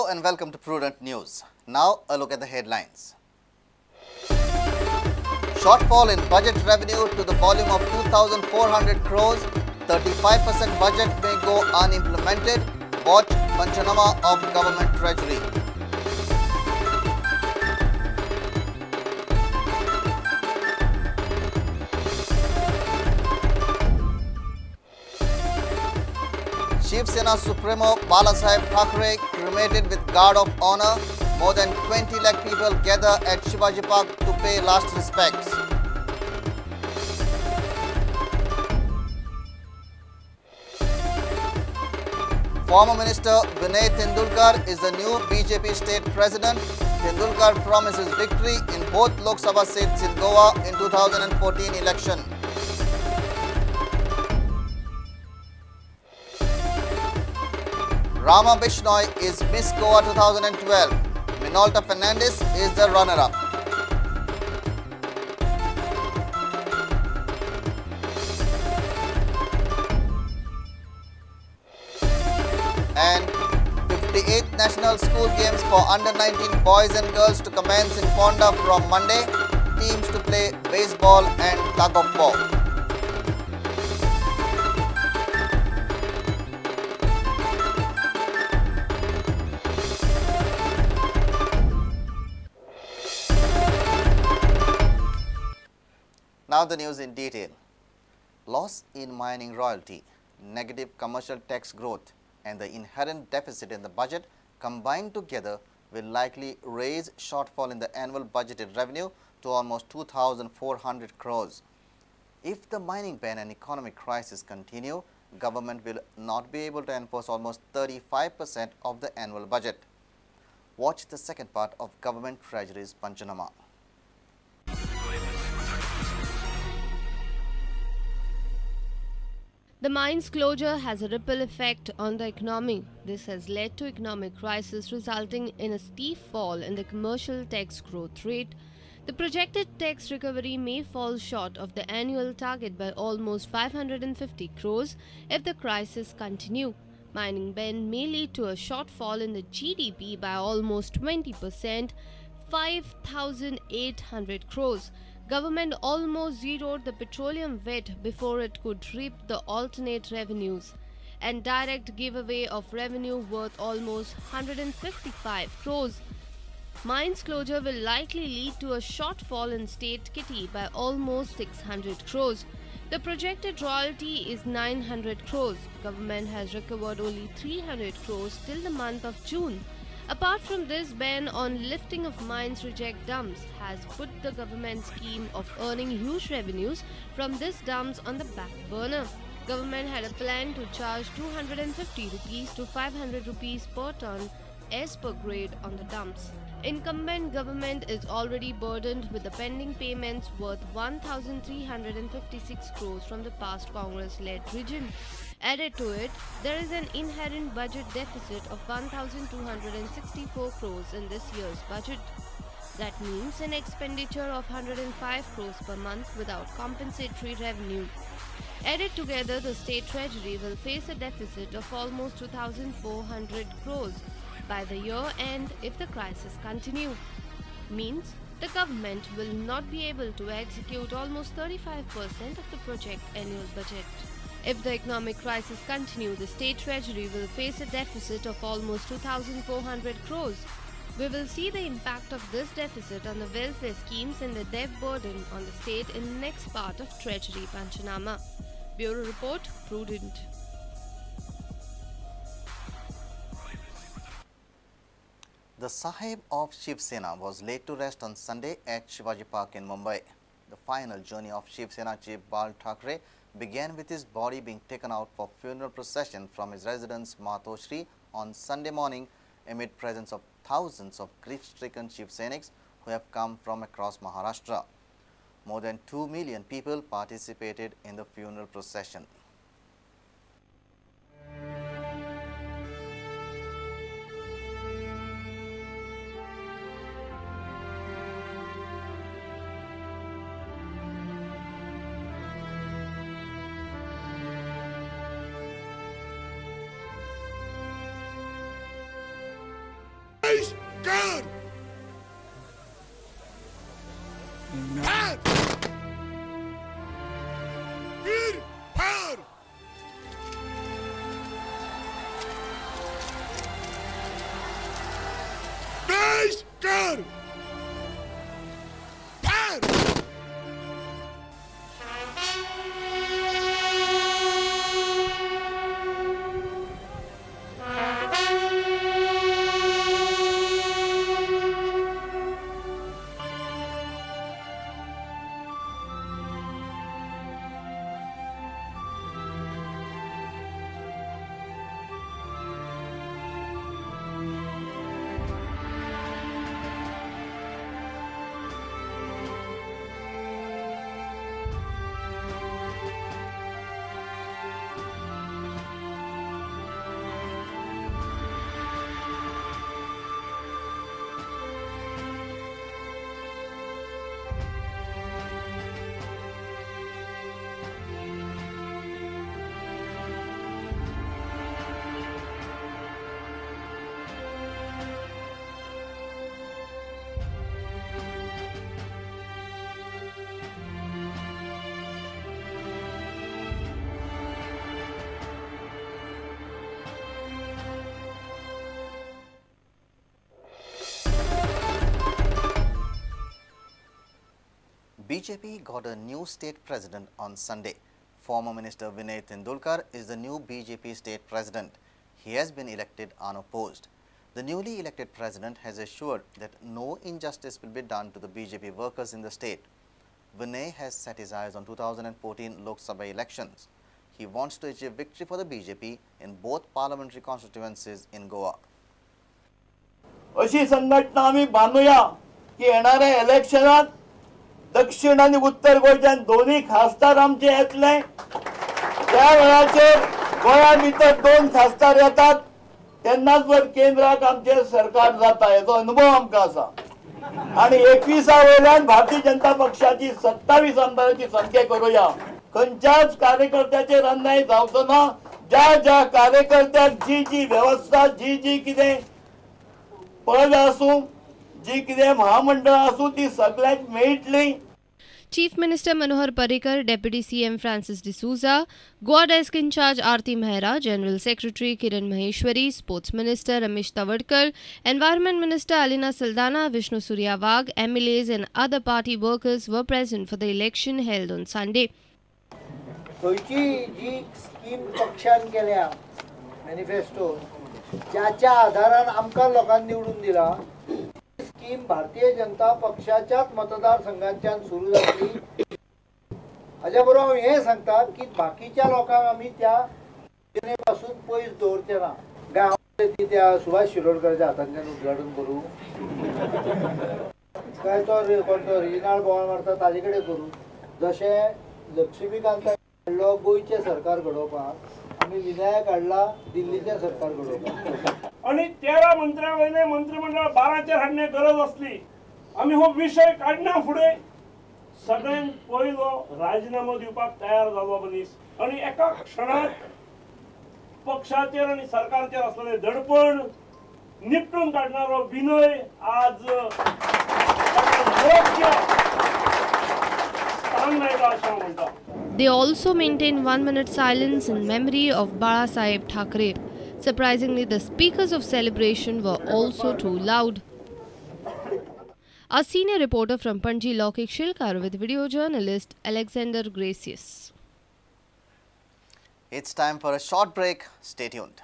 Hello and welcome to Prudent News. Now a look at the headlines. Shortfall in budget revenue to the volume of 2,400 crores, 35% budget may go unimplemented. Watch Panchnama of Government Treasury. Shiv Sena Supremo Thackerays cremated with guard of honor. More than 20 lakh people gather at Shivaji Park to pay last respects. Former Minister Vinay Tendulkar is the new BJP State President. Tendulkar promises victory in both Lok Sabha seats in Goa in 2014 election. Rama Bishnoi is Miss Goa 2012. Minolta Fernandez is the runner-up. And 58th National School Games for under-19 boys and girls to commence in Ponda from Monday. Teams to play baseball and tug-of-war. Now the news in detail. Loss in mining royalty, negative commercial tax growth and the inherent deficit in the budget combined together will likely raise shortfall in the annual budgeted revenue to almost 2,400 crores. If the mining ban and economic crisis continue, government will not be able to enforce almost 35% of the annual budget. Watch the second part of Government Treasury's Panchnama. The mines closure has a ripple effect on the economy. This has led to economic crisis resulting in a steep fall in the commercial tax growth rate. The projected tax recovery may fall short of the annual target by almost 550 crores if the crisis continue. Mining ban may lead to a shortfall in the GDP by almost 20%, 5,800 crores. Government almost zeroed the petroleum VAT before it could reap the alternate revenues, and direct giveaway of revenue worth almost 155 crores. Mines closure will likely lead to a shortfall in state kitty by almost 600 crores. The projected royalty is 900 crores. Government has recovered only 300 crores till the month of June. Apart from this, ban on lifting of mines reject dumps has put the government scheme of earning huge revenues from these dumps on the back burner. Government had a plan to charge 250 rupees to 500 rupees per ton as per grade on the dumps. Incumbent government is already burdened with the pending payments worth 1,356 crores from the past Congress-led region. Added to it, there is an inherent budget deficit of 1,264 crores in this year's budget. That means an expenditure of 105 crores per month without compensatory revenue. Added together, the state treasury will face a deficit of almost 2,400 crores by the year end if the crisis continue. Means the government will not be able to execute almost 35% of the project annual budget. If the economic crisis continue, the state treasury will face a deficit of almost 2,400 crores. We will see the impact of this deficit on the welfare schemes and the debt burden on the state in the next part of Treasury Panchnama. Bureau Report, Prudent. The Sahib of Shiv Sena was laid to rest on Sunday at Shivaji Park in Mumbai. The final journey of Shiv Sena chief Bal Thackare began with his body being taken out for funeral procession from his residence Matoshri on Sunday morning amid presence of thousands of grief-stricken Shiv Sainiks who have come from across Maharashtra. More than 2 million people participated in the funeral procession. कर फार वीर फार देश कर फार BJP got a new state president on Sunday. Former Minister Vinay Tendulkar is the new BJP state president. He has been elected unopposed. The newly elected president has assured that no injustice will be done to the BJP workers in the state. Vinay has set his eyes on 2014 Lok Sabha elections. He wants to achieve victory for the BJP in both parliamentary constituencies in Goa. अशी संघटना आम्ही बांधूया की येणाऱ्या इलेक्शनात दक्षिण आणि उत्तर गोंयच्यान दोन्ही खासदार आमचे येतले. त्या वेळाचेर गोंया भितर दोन खासदार येतात तेन्नाच वर केंद्राक आमचे सरकार जाता हेचो अनुभव आमकां आसा. आणि 21 वयल्यान भारतीय जनता पक्षाची 27 आमदारांची संख्या करूया. खंयच्याच कार्यकर्त्याचेर अन्याय जावचो ना. ज्या ज्या कार्यकर्त्याक जी जी व्यवस्था जी कितें पद आसूं जी कितें महामंडळ आसूं ती सगळ्यांक मेळटली. Chief Minister Manohar Parrikar, Deputy CM Francis D'Souza, Goa Desk in Charge Aarti Mehra, General Secretary Kiran Maheshwari, Sports Minister Ramesh Tavadkar, Environment Minister Alina Saldana, Vishnu Surya Wagh, MLAs and other party workers were present for the election held on Sunday. खंयची जी scheme पक्षान केल्या manifesto ज्याच्या आधारान आमकां लोकांनी निवडून दिला scheme Bharatiya Janata पक्षाच्याच मतदारसंघांच्यान सुरू जातली. हाच्या बरोबर हे सांगता की बाकीच्या लोकांक आमी त्या योजनेपासून पयस दवरचे ना. काय ती त्या सुभाष शिरोडकराच्या हातांतल्यान उद्घाटन करू काय तो रिजनल भवन मारता ताजे कडेन करू. जशें लक्ष्मीकांत हाडलो गोंयचें सरकार घडोवपाक आमी विनायक हाडला दिल्लीचें सरकार घडोवपाक. आणि 13 मंत्र्या वयले मंत्रिमंडळ 12चेर हाडणे गरज असली. आम्ही हो विषय काढण्या फुडें सगळ्यांत पयलो राजीनामो दिवपाक तयार जालो मनीस. आणि एका क्षणात पक्षाचेर आणि सरकारचेर असलेले दडपण निपटून काढणारो विनय आज स्थान मेळटा अशें म्हणटा. They also maintained 1-minute silence in memory of Bala Saheb Thackare. Surprisingly, the speakers of celebration were also too loud. A senior reporter from Panji Lokik Shilkar with video journalist Alexander Gracious. It's time for a short break. Stay tuned.